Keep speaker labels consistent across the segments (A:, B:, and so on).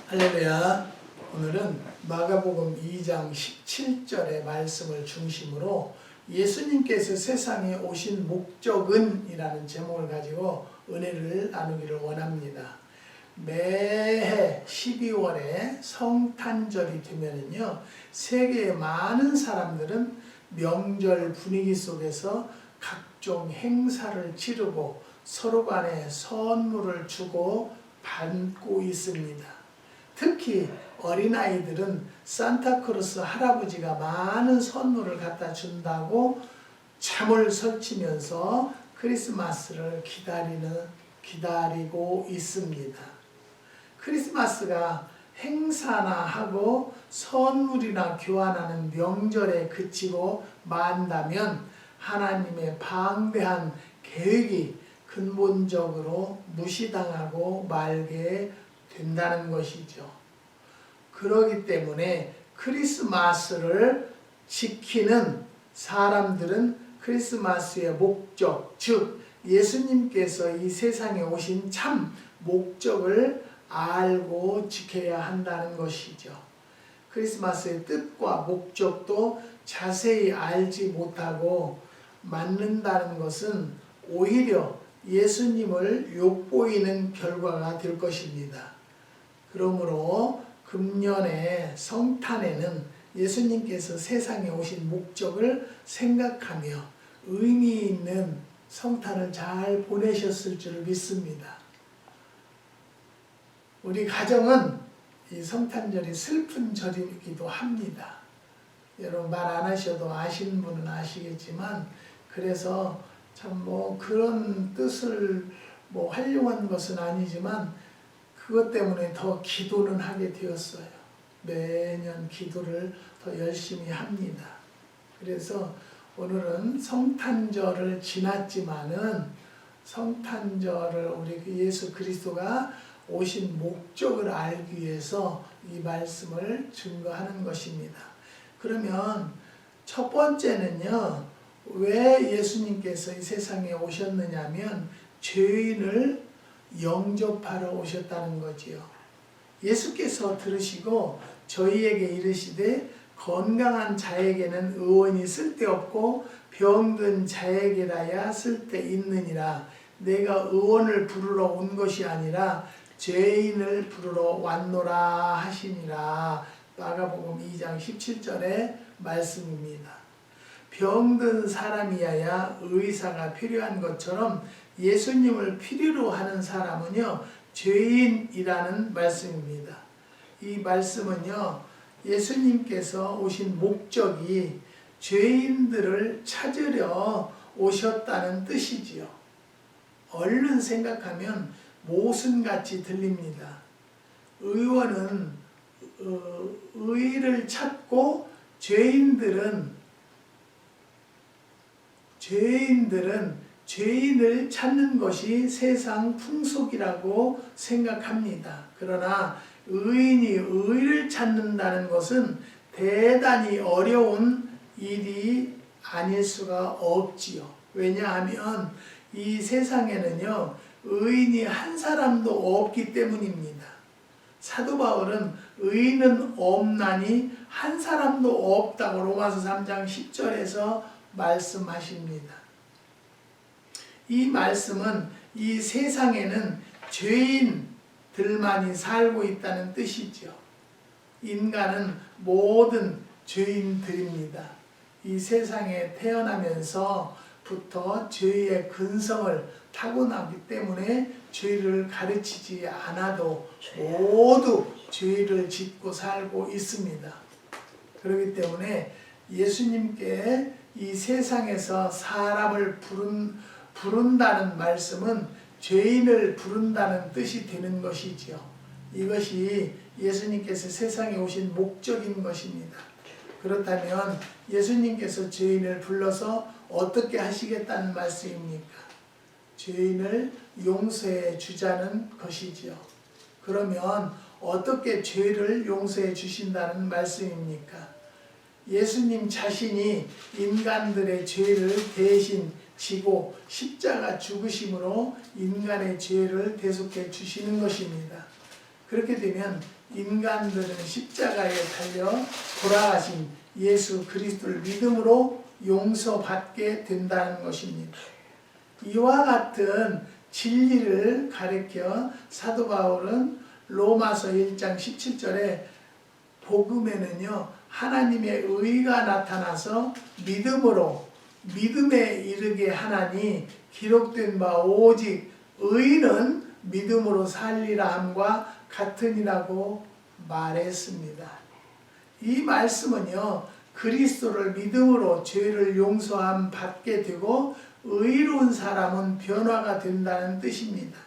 A: 할렐루야. 오늘은 마가복음 2장 17절의 말씀을 중심으로 예수님께서 세상에 오신 목적은 이라는 제목을 가지고 은혜를 나누기를 원합니다. 매해 12월에 성탄절이 되면은요, 세계의 많은 사람들은 명절 분위기 속에서 각종 행사를 치르고 서로 간에 선물을 주고 받고 있습니다. 특히 어린아이들은 산타크로스 할아버지가 많은 선물을 갖다 준다고 잠을 설치면서 크리스마스를 기다리고 있습니다. 크리스마스가 행사나 하고 선물이나 교환하는 명절에 그치고 만다면 하나님의 방대한 계획이 근본적으로 무시당하고 말게 된다는 것이죠. 그렇기 때문에 크리스마스를 지키는 사람들은 크리스마스의 목적, 즉 예수님께서 이 세상에 오신 참 목적을 알고 지켜야 한다는 것이죠. 크리스마스의 뜻과 목적도 자세히 알지 못하고 맞는다는 것은 오히려 예수님을 욕보이는 결과가 될 것입니다. 그러므로 금년의 성탄에는 예수님께서 세상에 오신 목적을 생각하며 의미 있는 성탄을 잘 보내셨을 줄 믿습니다. 우리 가정은 이 성탄절이 슬픈 절이기도 합니다. 여러분 말 안 하셔도 아시는 분은 아시겠지만, 그래서 참 그런 뜻을 하려는 것은 아니지만 그것 때문에 더 기도는 하게 되었어요. 매년 기도를 더 열심히 합니다. 그래서 오늘은 성탄절을 지났지만은 성탄절을 우리 예수 그리스도가 오신 목적을 알기 위해서 이 말씀을 증거하는 것입니다. 그러면 첫 번째는요, 왜 예수님께서 이 세상에 오셨느냐면 죄인을 영접하러 오셨다는 거지요. 예수께서 들으시고 저희에게 이르시되 건강한 자에게는 의원이 쓸데없고 병든 자에게라야 쓸데있느니라. 내가 의원을 부르러 온 것이 아니라 죄인을 부르러 왔노라 하시니라. 마가복음 2장 17절의 말씀입니다. 병든 사람이야야 의사가 필요한 것처럼 예수님을 필요로 하는 사람은요, 죄인이라는 말씀입니다. 이 말씀은요, 예수님께서 오신 목적이 죄인들을 찾으려 오셨다는 뜻이지요. 얼른 생각하면 모순같이 들립니다. 의원은 의를 찾고 죄인들은 죄인을 찾는 것이 세상 풍속이라고 생각합니다. 그러나 의인이 의를 찾는다는 것은 대단히 어려운 일이 아닐 수가 없지요. 왜냐하면 이 세상에는요, 의인이 한 사람도 없기 때문입니다. 사도 바울은 의인은 없나니 한 사람도 없다고 로마서 3장 10절에서 말씀하십니다. 이 말씀은 이 세상에는 죄인들만이 살고 있다는 뜻이죠. 인간은 모든 죄인들입니다. 이 세상에 태어나면서부터 죄의 근성을 타고나기 때문에 죄를 가르치지 않아도 모두 죄를 짓고 살고 있습니다. 그렇기 때문에 예수님께 이 세상에서 사람을 부른다는 말씀은 죄인을 부른다는 뜻이 되는 것이지요. 이것이 예수님께서 세상에 오신 목적인 것입니다. 그렇다면 예수님께서 죄인을 불러서 어떻게 하시겠다는 말씀입니까? 죄인을 용서해 주자는 것이지요. 그러면 어떻게 죄를 용서해 주신다는 말씀입니까? 예수님 자신이 인간들의 죄를 대신 지고 십자가 죽으심으로 인간의 죄를 대속해 주시는 것입니다. 그렇게 되면 인간들은 십자가에 달려 돌아가신 예수 그리스도를 믿음으로 용서받게 된다는 것입니다. 이와 같은 진리를 가르쳐 사도 바울은 로마서 1장 17절에 복음에는요 하나님의 의가 나타나서 믿음에 이르게 하나니 기록된 바 오직 의는 믿음으로 살리라 함과 같으니라고 말했습니다. 이 말씀은요 그리스도를 믿음으로 죄를 용서함 받게 되고 의로운 사람은 변화가 된다는 뜻입니다.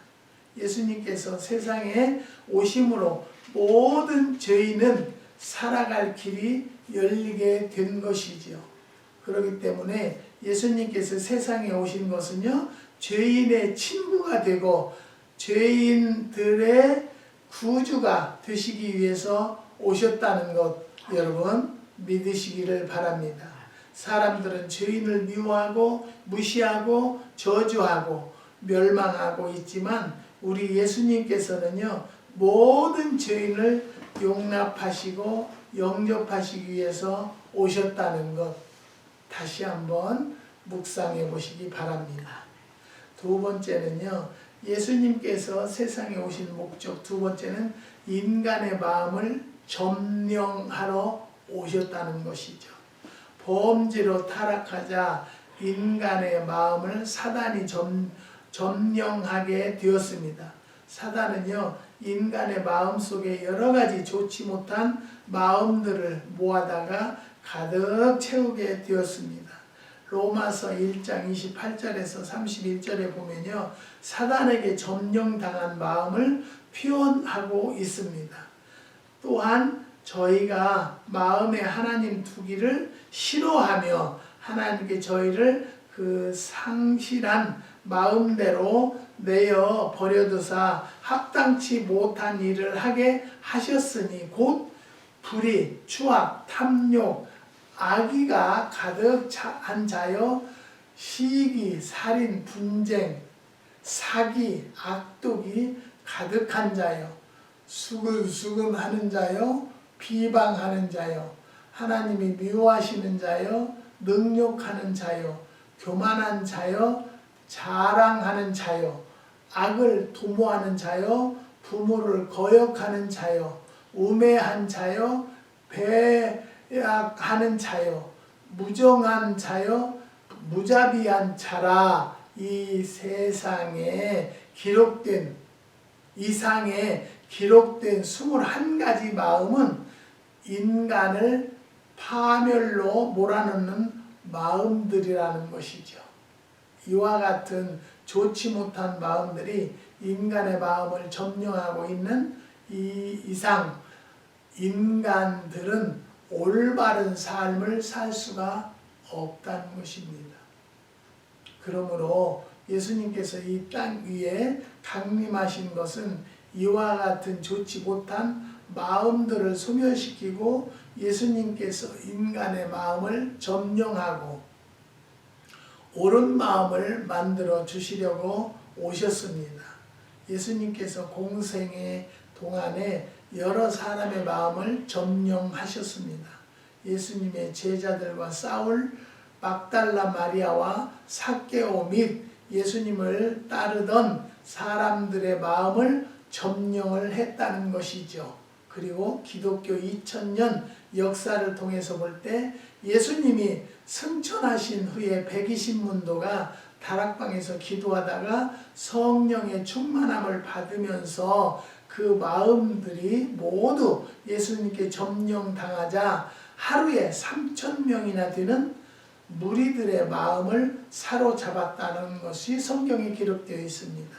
A: 예수님께서 세상에 오심으로 모든 죄인은 살아갈 길이 열리게 된 것이지요. 그렇기 때문에 예수님께서 세상에 오신 것은요 죄인의 친구가 되고 죄인들의 구주가 되시기 위해서 오셨다는 것 여러분 믿으시기를 바랍니다. 사람들은 죄인을 미워하고 무시하고 저주하고 멸망하고 있지만 우리 예수님께서는요 모든 죄인을 용납하시고 영접하시기 위해서 오셨다는 것 다시 한번 묵상해 보시기 바랍니다. 두 번째는요 예수님께서 세상에 오신 목적 두 번째는 인간의 마음을 점령하러 오셨다는 것이죠. 범죄로 타락하자 인간의 마음을 사단이 점령하게 되었습니다. 사단은요 인간의 마음속에 여러 가지 좋지 못한 마음들을 모아다가 가득 채우게 되었습니다. 로마서 1장 28절에서 31절에 보면요 사단에게 점령당한 마음을 표현하고 있습니다. 또한 저희가 마음에 하나님 두기를 싫어하며 하나님께 저희를 그 상실한 마음대로 내어 버려두사 합당치 못한 일을 하게 하셨으니 곧 불의, 추악, 탐욕, 악의가 가득한 자여 시기, 살인, 분쟁, 사기, 악독이 가득한 자여 수근수근하는 자여 비방하는 자여 하나님이 미워하시는 자여 능욕하는 자여 교만한 자여 자랑하는 자여 악을 도모하는 자여 부모를 거역하는 자여 우매한 자여 배약하는 자여 무정한 자여 무자비한 자라. 이 세상에 기록된 이상에 기록된 21가지 마음은 인간을 파멸로 몰아넣는 마음들이라는 것이죠. 이와 같은 좋지 못한 마음들이 인간의 마음을 점령하고 있는 이 이상 인간들은 올바른 삶을 살 수가 없다는 것입니다. 그러므로 예수님께서 이 땅 위에 강림하신 것은 이와 같은 좋지 못한 마음들을 소멸시키고 예수님께서 인간의 마음을 점령하고 옳은 마음을 만들어 주시려고 오셨습니다. 예수님께서 공생의 동안에 여러 사람의 마음을 점령하셨습니다. 예수님의 제자들과 싸울 막달라 마리아와 삭개오 및 예수님을 따르던 사람들의 마음을 점령을 했다는 것이죠. 그리고 기독교 2000년 역사를 통해서 볼 때 예수님이 승천하신 후에 120문도가 다락방에서 기도하다가 성령의 충만함을 받으면서 그 마음들이 모두 예수님께 점령당하자 하루에 3,000명이나 되는 무리들의 마음을 사로잡았다는 것이 성경에 기록되어 있습니다.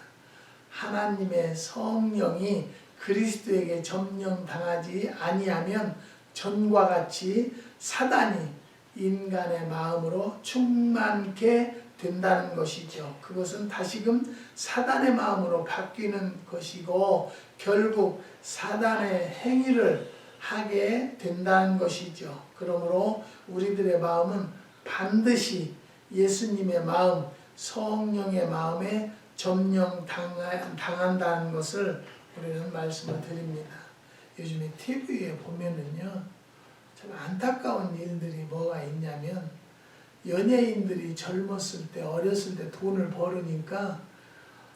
A: 하나님의 성령이 그리스도에게 점령당하지 아니하면 전과 같이 사단이 인간의 마음으로 충만케 된다는 것이죠. 그것은 다시금 사단의 마음으로 바뀌는 것이고 결국 사단의 행위를 하게 된다는 것이죠. 그러므로 우리들의 마음은 반드시 예수님의 마음, 성령의 마음에 점령당한다는 것을 우리는 말씀을 드립니다. 요즘에 TV에 보면은요, 참 안타까운 일들이 뭐가 있냐면, 연예인들이 젊었을 때, 어렸을 때 돈을 벌으니까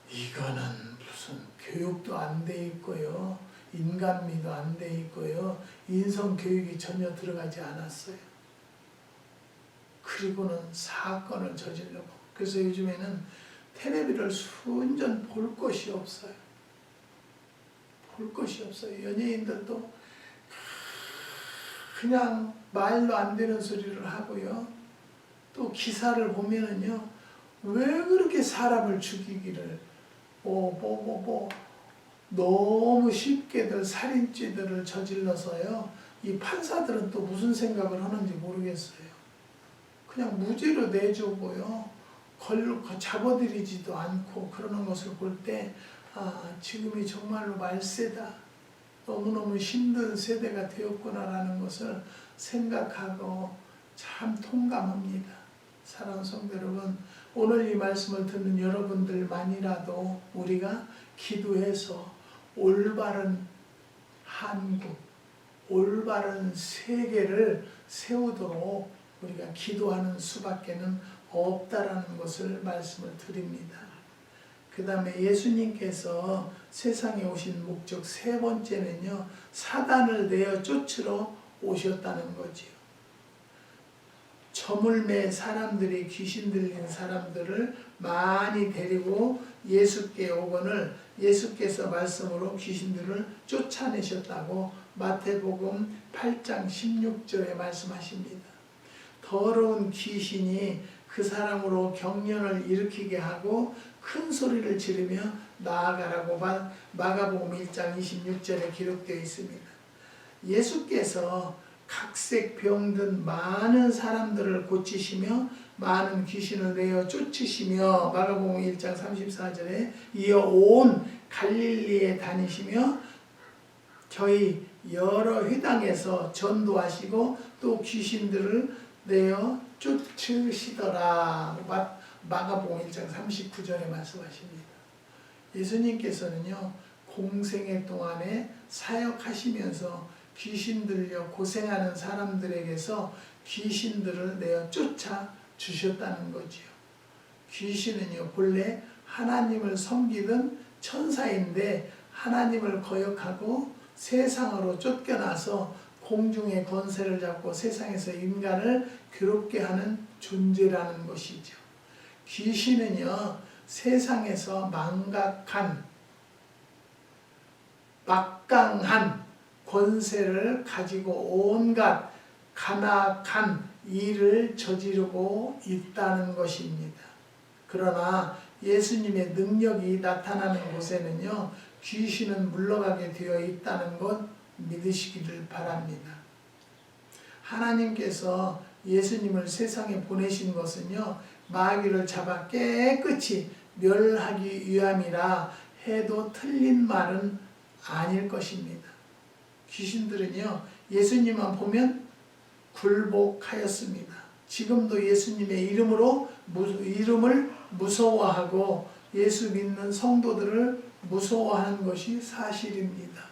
A: 이거는 무슨 교육도 안 돼 있고요, 인간미도 안 돼 있고요, 인성 교육이 전혀 들어가지 않았어요. 그리고는 사건을 저지르고, 그래서 요즘에는 텔레비를 순전 볼 것이 없어요. 볼 것이 없어요. 연예인들도 그냥 말도 안 되는 소리를 하고요. 또 기사를 보면은요, 왜 그렇게 사람을 죽이기를, 너무 쉽게들 살인죄들을 저질러서요, 이 판사들은 또 무슨 생각을 하는지 모르겠어요. 그냥 무죄로 내주고요, 잡아들이지도 않고 그러는 것을 볼 때, 지금이 정말로 말세다, 너무너무 힘든 세대가 되었구나라는 것을 생각하고 참 통감합니다. 사랑하는 성도 여러분, 오늘 이 말씀을 듣는 여러분들만이라도 우리가 기도해서 올바른 한국, 올바른 세계를 세우도록 우리가 기도하는 수밖에는 없다라는 것을 말씀을 드립니다. 그 다음에 예수님께서 세상에 오신 목적 세 번째는요, 사단을 내어 쫓으러 오셨다는 거지요. 저물매 사람들이, 귀신 들린 사람들을 많이 데리고 예수께 오거늘 예수께서 말씀으로 귀신들을 쫓아내셨다고 마태복음 8장 16절에 말씀하십니다. 더러운 귀신이 그 사람으로 경련을 일으키게 하고 큰 소리를 지르며 나아가라고 마가복음 1장 26절에 기록되어 있습니다. 예수께서 각색 병든 많은 사람들을 고치시며 많은 귀신을 내어 쫓으시며 마가복음 1장 34절에 이어 온 갈릴리에 다니시며 저희 여러 회당에서 전도하시고 또 귀신들을 내어 쫓으시더라. 마가복음 1장 39절에 말씀하십니다. 예수님께서는요, 공생애 동안에 사역하시면서 귀신 들려 고생하는 사람들에게서 귀신들을 내어 쫓아 주셨다는 거지요. 귀신은요, 본래 하나님을 섬기던 천사인데 하나님을 거역하고 세상으로 쫓겨나서 공중의 권세를 잡고 세상에서 인간을 괴롭게 하는 존재라는 것이죠. 귀신은요, 세상에서 막강한 권세를 가지고 온갖 간악한 일을 저지르고 있다는 것입니다. 그러나 예수님의 능력이 나타나는 곳에는요, 귀신은 물러가게 되어 있다는 것 믿으시기를 바랍니다. 하나님께서 예수님을 세상에 보내신 것은요, 마귀를 잡아 깨끗이 멸하기 위함이라 해도 틀린 말은 아닐 것입니다. 귀신들은요, 예수님만 보면 굴복하였습니다. 지금도 예수님의 이름을 무서워하고 예수 믿는 성도들을 무서워하는 것이 사실입니다.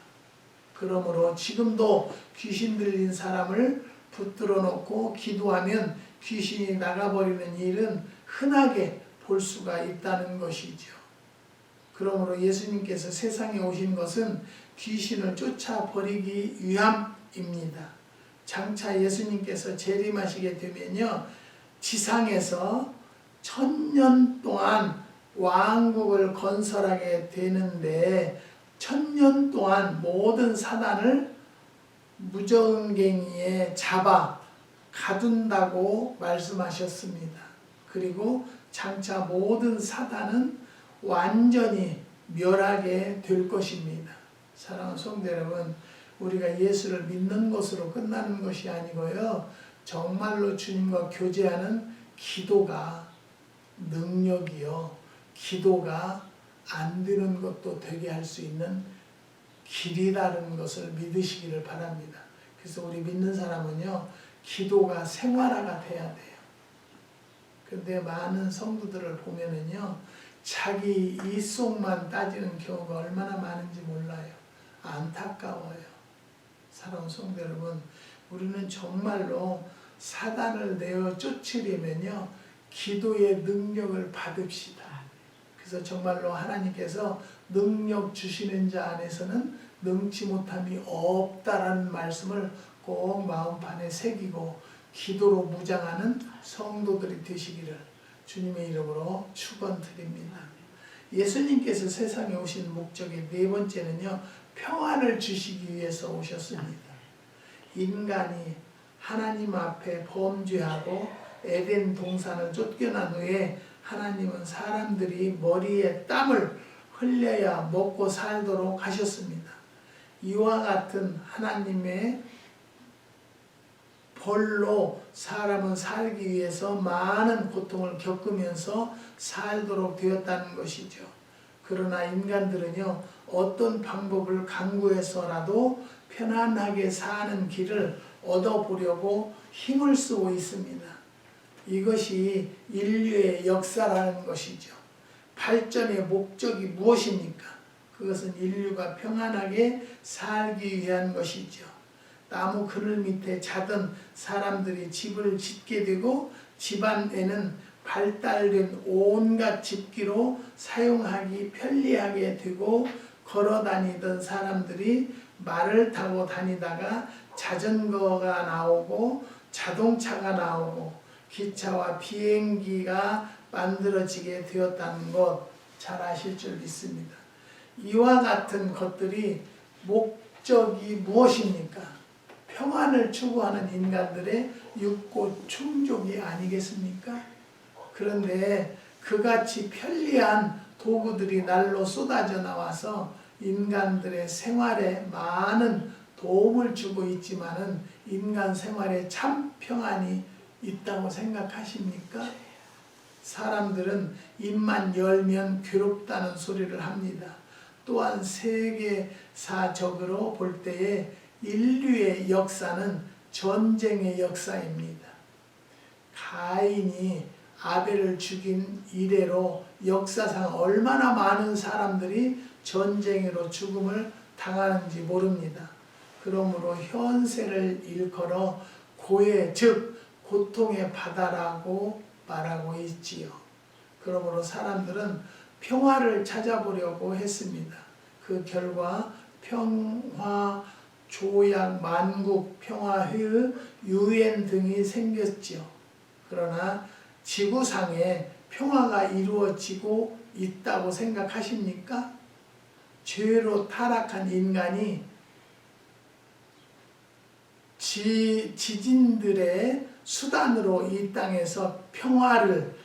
A: 그러므로 지금도 귀신 들린 사람을 붙들어 놓고 기도하면 귀신이 나가버리는 일은 흔하게 볼 수가 있다는 것이죠. 그러므로 예수님께서 세상에 오신 것은 귀신을 쫓아버리기 위함입니다. 장차 예수님께서 재림하시게 되면요, 지상에서 1000년 동안 왕국을 건설하게 되는데 1000년 동안 모든 사단을 무전갱이에 잡아 가둔다고 말씀하셨습니다. 그리고 장차 모든 사단은 완전히 멸하게 될 것입니다. 사랑하는 성도 여러분, 우리가 예수를 믿는 것으로 끝나는 것이 아니고요, 정말로 주님과 교제하는 기도가 능력이요, 기도가 안 되는 것도 되게 할 수 있는 길이라는 것을 믿으시기를 바랍니다. 그래서 우리 믿는 사람은요, 기도가 생활화가 돼야 돼요. 근데 많은 성도들을 보면은요, 자기 이속만 따지는 경우가 얼마나 많은지 몰라요. 안타까워요. 사랑하는 성도 여러분, 우리는 정말로 사단을 내어 쫓으려면요, 기도의 능력을 받읍시다. 그래서 정말로 하나님께서 능력 주시는 자 안에서는 능치 못함이 없다라는 말씀을 꼭 마음판에 새기고 기도로 무장하는 성도들이 되시기를 주님의 이름으로 축원드립니다. 예수님께서 세상에 오신 목적의 네 번째는요, 평안을 주시기 위해서 오셨습니다. 인간이 하나님 앞에 범죄하고 에덴 동산을 쫓겨난 후에 하나님은 사람들이 머리에 땀을 흘려야 먹고 살도록 하셨습니다. 이와 같은 하나님의 벌로 사람은 살기 위해서 많은 고통을 겪으면서 살도록 되었다는 것이죠. 그러나 인간들은요, 어떤 방법을 강구해서라도 편안하게 사는 길을 얻어보려고 힘을 쓰고 있습니다. 이것이 인류의 역사라는 것이죠. 발전의 목적이 무엇입니까? 그것은 인류가 평안하게 살기 위한 것이죠. 나무 그늘 밑에 자던 사람들이 집을 짓게 되고 집안에는 발달된 온갖 집기로 사용하기 편리하게 되고 걸어다니던 사람들이 말을 타고 다니다가 자전거가 나오고 자동차가 나오고 기차와 비행기가 만들어지게 되었다는 것 잘 아실 줄 믿습니다. 이와 같은 것들이 목적이 무엇입니까? 평안을 추구하는 인간들의 육고 충족이 아니겠습니까? 그런데 그같이 편리한 도구들이 날로 쏟아져 나와서 인간들의 생활에 많은 도움을 주고 있지만은 인간 생활에 참 평안이 있다고 생각하십니까? 사람들은 입만 열면 괴롭다는 소리를 합니다. 또한 세계사적으로 볼 때에 인류의 역사는 전쟁의 역사입니다. 가인이 아벨을 죽인 이래로 역사상 얼마나 많은 사람들이 전쟁으로 죽음을 당하는지 모릅니다. 그러므로 현세를 일컬어 고해 즉 고통의 바다라고 말하고 있지요. 그러므로 사람들은 평화를 찾아보려고 했습니다. 그 결과 평화 조약, 만국, 평화회의, UN 등이 생겼지요. 그러나 지구상에 평화가 이루어지고 있다고 생각하십니까? 죄로 타락한 인간이 지진들의 수단으로 이 땅에서 평화를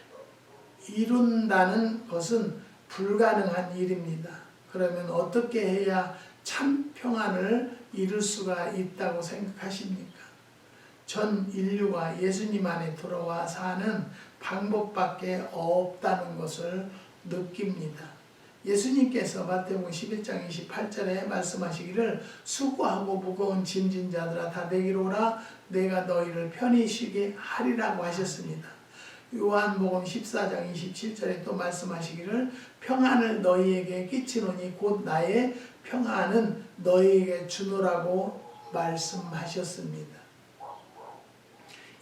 A: 이룬다는 것은 불가능한 일입니다. 그러면 어떻게 해야 참 평안을 이룰 수가 있다고 생각하십니까? 전 인류가 예수님 안에 들어와 사는 방법밖에 없다는 것을 느낍니다. 예수님께서 마태복음 11장 28절에 말씀하시기를 수고하고 무거운 짐진 자들아 다 내게로 오라 내가 너희를 편히 쉬게 하리라고 하셨습니다. 요한복음 14장 27절에 또 말씀하시기를 평안을 너희에게 끼치노니 곧 나의 평안은 너희에게 주노라고 말씀하셨습니다.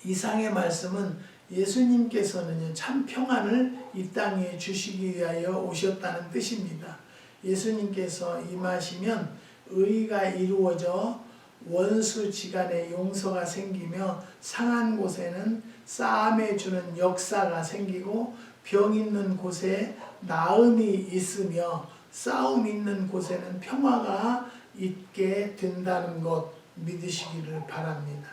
A: 이상의 말씀은 예수님께서는 참 평안을 이 땅에 주시기 위하여 오셨다는 뜻입니다. 예수님께서 임하시면 의가 이루어져 원수지간에 용서가 생기며 상한 곳에는 싸움해 주는 역사가 생기고 병 있는 곳에 나음이 있으며 싸움 있는 곳에는 평화가 있게 된다는 것 믿으시기를 바랍니다.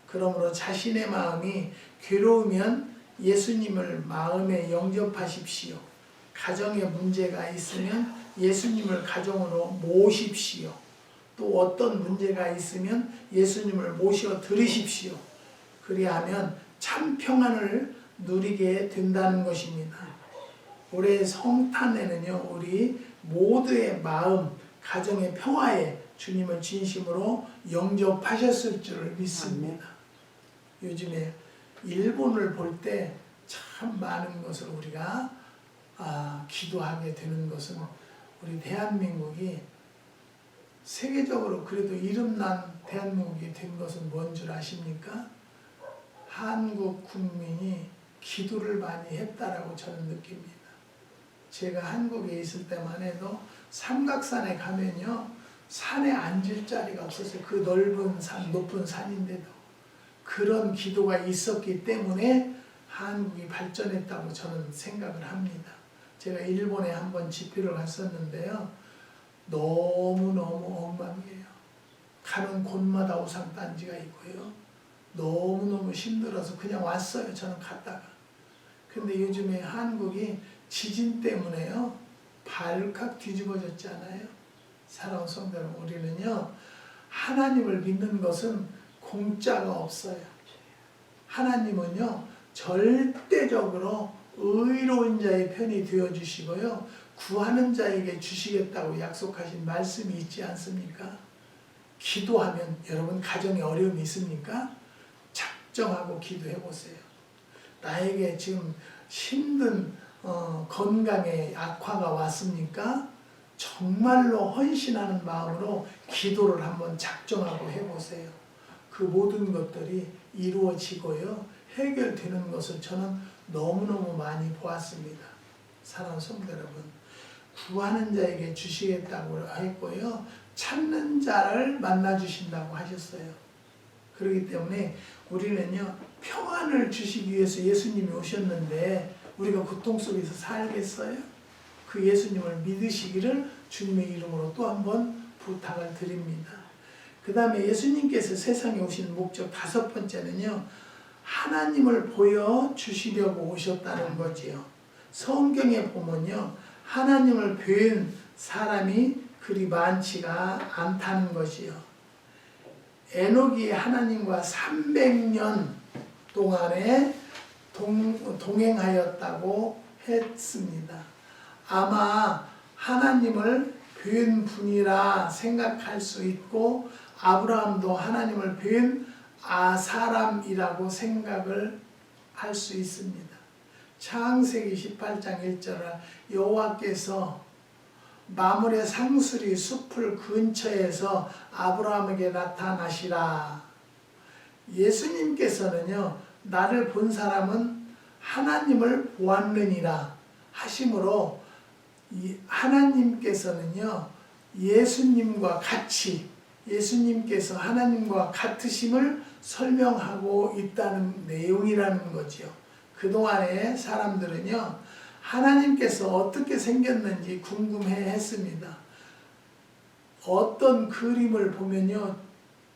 A: 그러므로 자신의 마음이 괴로우면 예수님을 마음에 영접하십시오. 가정에 문제가 있으면 예수님을 가정으로 모십시오. 또 어떤 문제가 있으면 예수님을 모셔 드리십시오. 그리하면 참 평안을 누리게 된다는 것입니다. 올해 성탄에는요, 우리 모두의 마음, 가정의 평화에 주님을 진심으로 영접하셨을 줄 믿습니다. 요즘에 일본을 볼 때 참 많은 것을 우리가 기도하게 되는 것은 우리 대한민국이 세계적으로 그래도 이름난 대한민국이 된 것은 뭔 줄 아십니까? 한국 국민이 기도를 많이 했다라고 저는 느낍니다. 제가 한국에 있을 때만 해도 삼각산에 가면요, 산에 앉을 자리가 없었어요. 그 넓은 산, 높은 산인데도 그런 기도가 있었기 때문에 한국이 발전했다고 저는 생각을 합니다. 제가 일본에 한번 집회를 갔었는데요, 너무너무 엉망이에요. 가는 곳마다 우상단지가 있고요, 너무너무 힘들어서 그냥 왔어요. 저는 갔다가. 근데 요즘에 한국이 지진 때문에요, 발칵 뒤집어졌잖아요. 사랑하는 성도 여러분, 우리는요, 하나님을 믿는 것은 공짜가 없어요. 하나님은요, 절대적으로 의로운 자의 편이 되어주시고요, 구하는 자에게 주시겠다고 약속하신 말씀이 있지 않습니까? 기도하면, 여러분 가정에 어려움이 있습니까? 작정하고 기도해 보세요. 나에게 지금 힘든 건강에 악화가 왔습니까? 정말로 헌신하는 마음으로 기도를 한번 작정하고 해보세요. 그 모든 것들이 이루어지고요, 해결되는 것을 저는 너무너무 많이 보았습니다. 사랑하는 성도 여러분, 구하는 자에게 주시겠다고 했고요, 찾는 자를 만나 주신다고 하셨어요. 그렇기 때문에 우리는요, 평안을 주시기 위해서 예수님이 오셨는데 우리가 고통 속에서 살겠어요? 그 예수님을 믿으시기를 주님의 이름으로 또 한 번 부탁을 드립니다. 그 다음에 예수님께서 세상에 오신 목적 5번째는요, 하나님을 보여주시려고 오셨다는 거지요. 성경에 보면요, 하나님을 뵌 사람이 그리 많지가 않다는 것이요. 에녹이 하나님과 300년 동안에 동행하였다고 했습니다. 아마 하나님을 뵌 분이라 생각할 수 있고, 아브라함도 하나님을 뵌 사람이라고 생각을 할 수 있습니다. 창세기 18장 1절에 여호와께서 마물의 상수리 숲을 근처에서 아브라함에게 나타나시라. 예수님께서는요, 나를 본 사람은 하나님을 보았느니라 하심으로, 하나님께서는요, 예수님과 같이, 예수님께서 하나님과 같으심을 설명하고 있다는 내용이라는 거죠. 그동안에 사람들은요, 하나님께서 어떻게 생겼는지 궁금해 했습니다. 어떤 그림을 보면요,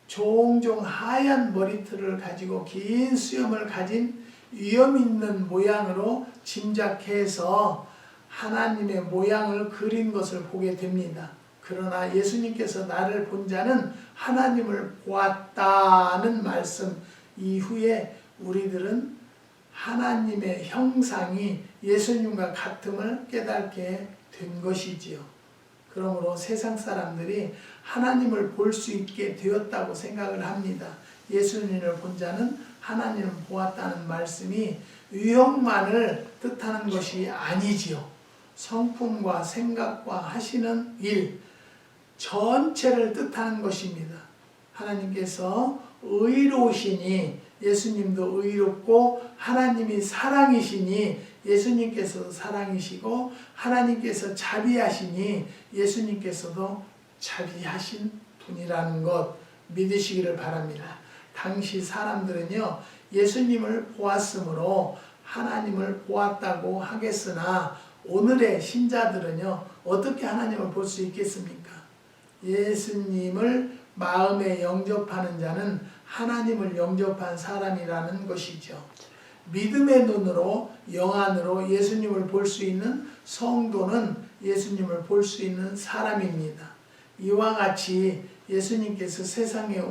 A: 종종 하얀 머리털을 가지고 긴 수염을 가진 위험 있는 모양으로 짐작해서 하나님의 모양을 그린 것을 보게 됩니다. 그러나 예수님께서 나를 본 자는 하나님을 보았다는 말씀 이후에 우리들은 하나님의 형상이 예수님과 같음을 깨닫게 된 것이지요. 그러므로 세상 사람들이 하나님을 볼 수 있게 되었다고 생각을 합니다. 예수님을 본 자는 하나님을 보았다는 말씀이 유형만을 뜻하는 것이 아니지요. 성품과 생각과 하시는 일 전체를 뜻하는 것입니다. 하나님께서 의로우시니 예수님도 의롭고, 하나님이 사랑이시니 예수님께서도 사랑이시고, 하나님께서 자비하시니 예수님께서도 자비하신 분이라는 것 믿으시기를 바랍니다. 당시 사람들은요, 예수님을 보았으므로 하나님을 보았다고 하겠으나 오늘의 신자들은요, 어떻게 하나님을 볼 수 있겠습니까? 예수님을 마음에 영접하는 자는 하나님을 영접한 사람이라는 것이죠. 믿음의 눈으로, 영안으로 예수님을 볼 수 있는 성도는 예수님을 볼 수 있는 사람입니다. 이와 같이 예수님께서 세상에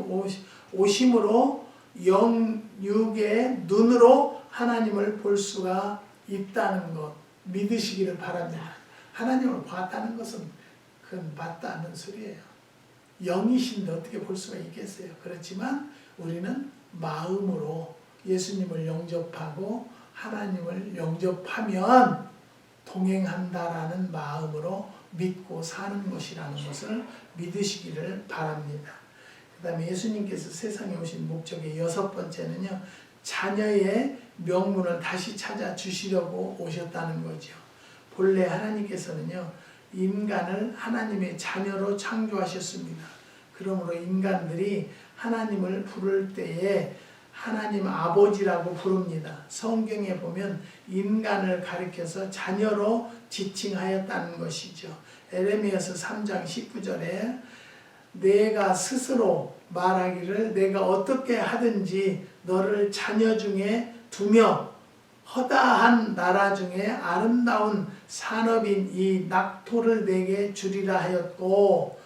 A: 오심으로 영육의 눈으로 하나님을 볼 수가 있다는 것 믿으시기를 바랍니다. 하나님을 봤다는 것은 그건 맞다는 소리예요. 영이신데 어떻게 볼 수가 있겠어요? 그렇지만 우리는 마음으로 예수님을 영접하고 하나님을 영접하면 동행한다라는 마음으로 믿고 사는 것이라는 것을 믿으시기를 바랍니다. 그 다음에 예수님께서 세상에 오신 목적의 6번째는요. 자녀의 명분을 다시 찾아주시려고 오셨다는 거죠. 본래 하나님께서는요. 인간을 하나님의 자녀로 창조하셨습니다. 그러므로 인간들이 하나님을 부를 때에 하나님 아버지라고 부릅니다. 성경에 보면 인간을 가리켜서 자녀로 지칭하였다는 것이죠. 에레미야서 3장 19절에 내가 스스로 말하기를 내가 어떻게 하든지 너를 자녀 중에 두며 허다한 나라 중에 아름다운 산업인 이 낙토를 내게 주리라 하였고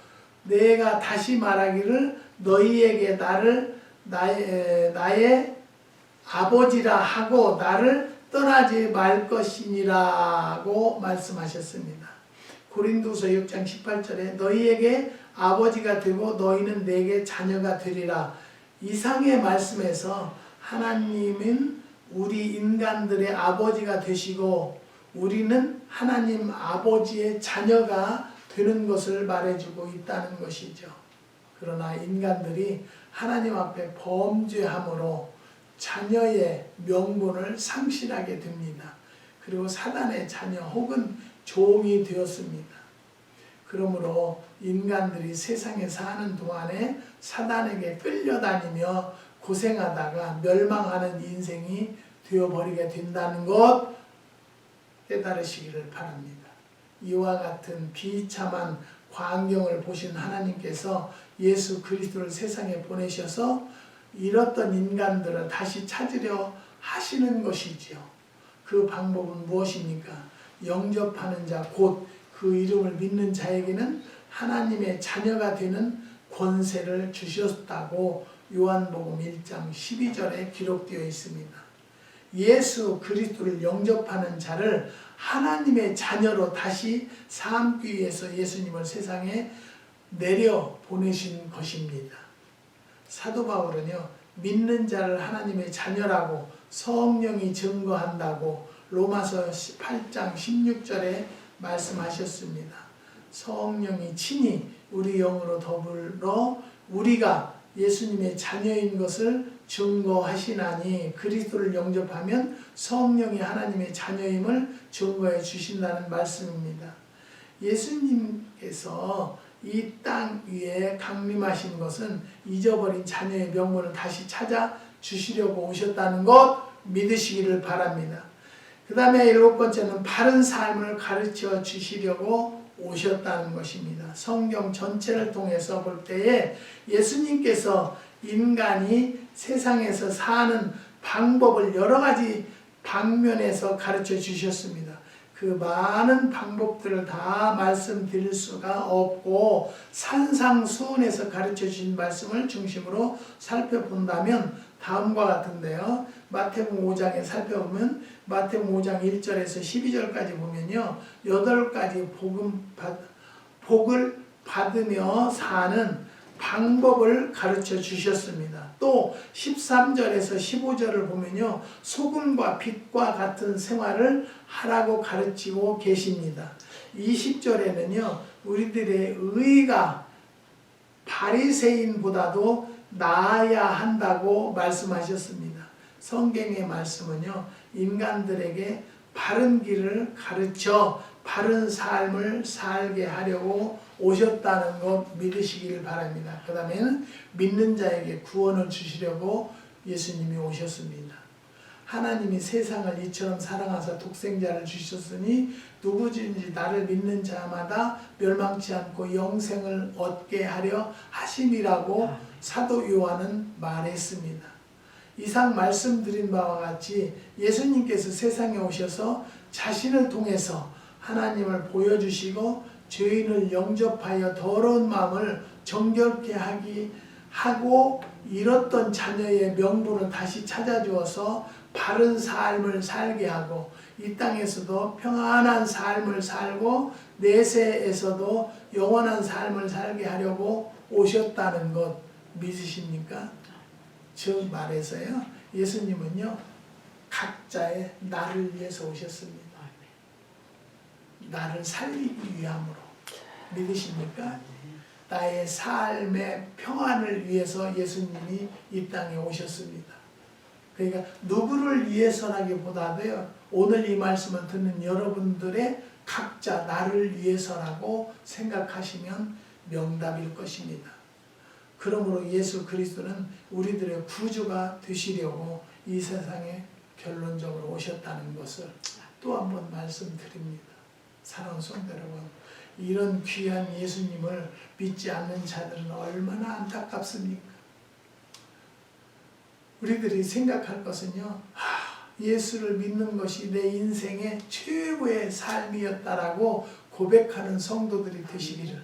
A: 내가 다시 말하기를 너희에게 나의 아버지라 하고 나를 떠나지 말 것이니라고 말씀하셨습니다. 고린도서 6장 18절에 너희에게 아버지가 되고 너희는 내게 자녀가 되리라. 이상의 말씀에서 하나님은 우리 인간들의 아버지가 되시고 우리는 하나님 아버지의 자녀가 되는 것을 말해주고 있다는 것이죠. 그러나 인간들이 하나님 앞에 범죄함으로 자녀의 명분을 상실하게 됩니다. 그리고 사단의 자녀 혹은 종이 되었습니다. 그러므로 인간들이 세상에 사는 동안에 사단에게 끌려다니며 고생하다가 멸망하는 인생이 되어버리게 된다는 것 깨달으시기를 바랍니다. 이와 같은 비참한 광경을 보신 하나님께서 예수 그리스도를 세상에 보내셔서 잃었던 인간들을 다시 찾으려 하시는 것이지요. 그 방법은 무엇입니까? 영접하는 자 곧 그 이름을 믿는 자에게는 하나님의 자녀가 되는 권세를 주셨다고 요한복음 1장 12절에 기록되어 있습니다. 예수 그리스도를 영접하는 자를 하나님의 자녀로 다시 삼기 위해서 예수님을 세상에 내려 보내신 것입니다. 사도 바울은요, 믿는 자를 하나님의 자녀라고 성령이 증거한다고 로마서 8장 16절에 말씀하셨습니다. 성령이 친히 우리 영으로 더불어 우리가 예수님의 자녀인 것을 증거하시나니 그리스도를 영접하면 성령이 하나님의 자녀임을 증거해 주신다는 말씀입니다. 예수님께서 이 땅 위에 강림하신 것은 잊어버린 자녀의 명분을 다시 찾아 주시려고 오셨다는 것 믿으시기를 바랍니다. 그 다음에 7번째는 바른 삶을 가르쳐 주시려고 오셨다는 것입니다. 성경 전체를 통해서 볼 때에 예수님께서 인간이 세상에서 사는 방법을 여러 가지 방면에서 가르쳐 주셨습니다. 그 많은 방법들을 다 말씀드릴 수가 없고 산상수훈에서 가르쳐 주신 말씀을 중심으로 살펴본다면 다음과 같은데요. 마태복음 5장에 살펴보면 마태복음 5장 1절에서 12절까지 보면요. 8가지 복을 받으며 사는 방법을 가르쳐 주셨습니다. 또 13절에서 15절을 보면요. 소금과 빛과 같은 생활을 하라고 가르치고 계십니다. 20절에는요. 우리들의 의가 바리새인보다도 나아야 한다고 말씀하셨습니다. 성경의 말씀은요. 인간들에게 바른 길을 가르쳐 바른 삶을 살게 하려고 오셨다는 것 믿으시길 바랍니다. 그 다음에는 믿는 자에게 구원을 주시려고 예수님이 오셨습니다. 하나님이 세상을 이처럼 사랑하사 독생자를 주셨으니 누구든지 나를 믿는 자마다 멸망치 않고 영생을 얻게 하려 하심이라고 사도 요한은 말했습니다. 이상 말씀드린 바와 같이 예수님께서 세상에 오셔서 자신을 통해서 하나님을 보여주시고 죄인을 영접하여 더러운 마음을 정결케 하고 잃었던 자녀의 명분을 다시 찾아주어서 바른 삶을 살게 하고 이 땅에서도 평안한 삶을 살고 내세에서도 영원한 삶을 살게 하려고 오셨다는 것 믿으십니까? 즉 말해서요. 예수님은요. 각자의 나를 위해서 오셨습니다. 나를 살리기 위함으로. 믿으십니까? 나의 삶의 평안을 위해서 예수님이 이 땅에 오셨습니다. 그러니까 누구를 위해서라기보다도요, 오늘 이 말씀을 듣는 여러분들의 각자 나를 위해서라고 생각하시면 명답일 것입니다. 그러므로 예수 그리스도는 우리들의 구주가 되시려고 이 세상에 결론적으로 오셨다는 것을 또 한 번 말씀드립니다. 사랑하는 성도 여러분, 이런 귀한 예수님을 믿지 않는 자들은 얼마나 안타깝습니까? 우리들이 생각할 것은요, 예수를 믿는 것이 내 인생의 최고의 삶이었다라고 고백하는 성도들이 되시기를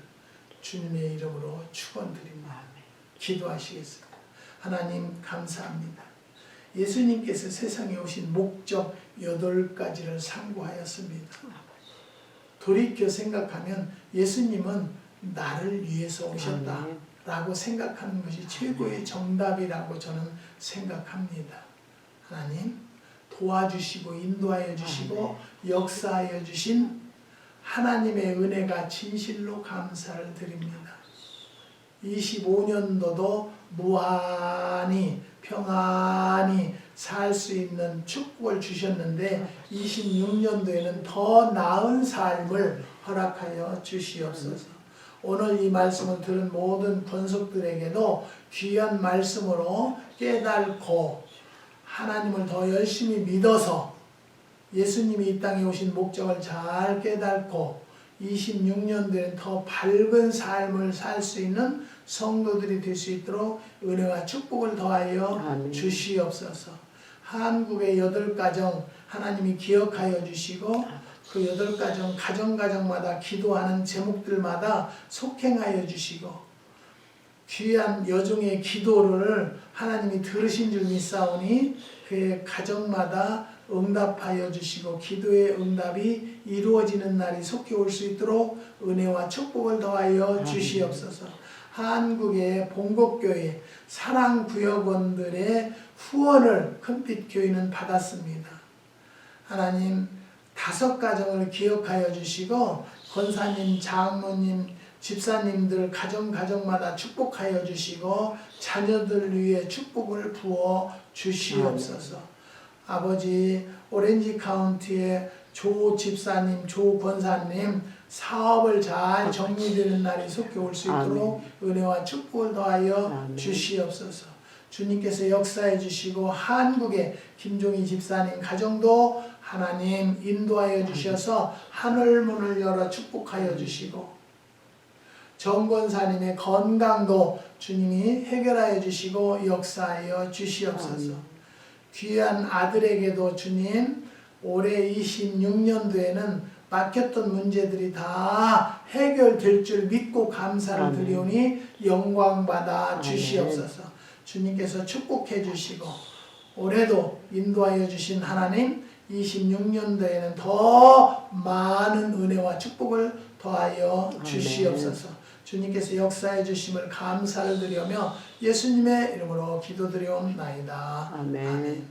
A: 주님의 이름으로 축원드립니다. 기도하시겠습니다. 하나님 감사합니다. 예수님께서 세상에 오신 목적 8가지를 상고하였습니다. 돌이켜 생각하면 예수님은 나를 위해서 오셨다라고 생각하는 것이 최고의 정답이라고 저는 생각합니다. 하나님 도와주시고 인도하여 주시고 역사하여 주신 하나님의 은혜가 진실로 감사를 드립니다. 25년도도 무한히 평안히 살 수 있는 축복을 주셨는데 26년도에는 더 나은 삶을 허락하여 주시옵소서. 오늘 이 말씀을 들은 모든 권속들에게도 귀한 말씀으로 깨닫고 하나님을 더 열심히 믿어서 예수님이 이 땅에 오신 목적을 잘 깨닫고 26년도에는 더 밝은 삶을 살 수 있는 성도들이 될 수 있도록 은혜와 축복을 더하여 주시옵소서. 한국의 8가정 하나님이 기억하여 주시고 그 8가정 가정마다 기도하는 제목들마다 속행하여 주시고 귀한 여종의 기도를 하나님이 들으신 줄 믿사오니 그의 가정마다 응답하여 주시고 기도의 응답이 이루어지는 날이 속히 올 수 있도록 은혜와 축복을 더하여 주시옵소서. 한국의 봉곡교회 사랑구역원들의 후원을 큰빛교회는 받았습니다. 하나님 5가정을 기억하여 주시고 권사님, 장로님, 집사님들 가정마다 축복하여 주시고 자녀들 위해 축복을 부어 주시옵소서. 아버지 오렌지 카운티의 조 집사님, 조 권사님 사업을 잘 정리되는 날이 속히 올 수 있도록 은혜와 축복을 더하여 주시옵소서. 주님께서 역사해 주시고 한국의 김종희 집사님 가정도 하나님 인도하여 주셔서 하늘문을 열어 축복하여 주시고 정권사님의 건강도 주님이 해결하여 주시고 역사하여 주시옵소서. 귀한 아들에게도 주님 올해 26년도에는 막혔던 문제들이 다 해결될 줄 믿고 감사를 드리오니 영광받아 주시옵소서. 주님께서 축복해 주시고 올해도 인도하여 주신 하나님 26년도에는 더 많은 은혜와 축복을 더하여 주시옵소서. 주님께서 역사해 주심을 감사를 드리며 예수님의 이름으로 기도드리옵나이다. 아멘.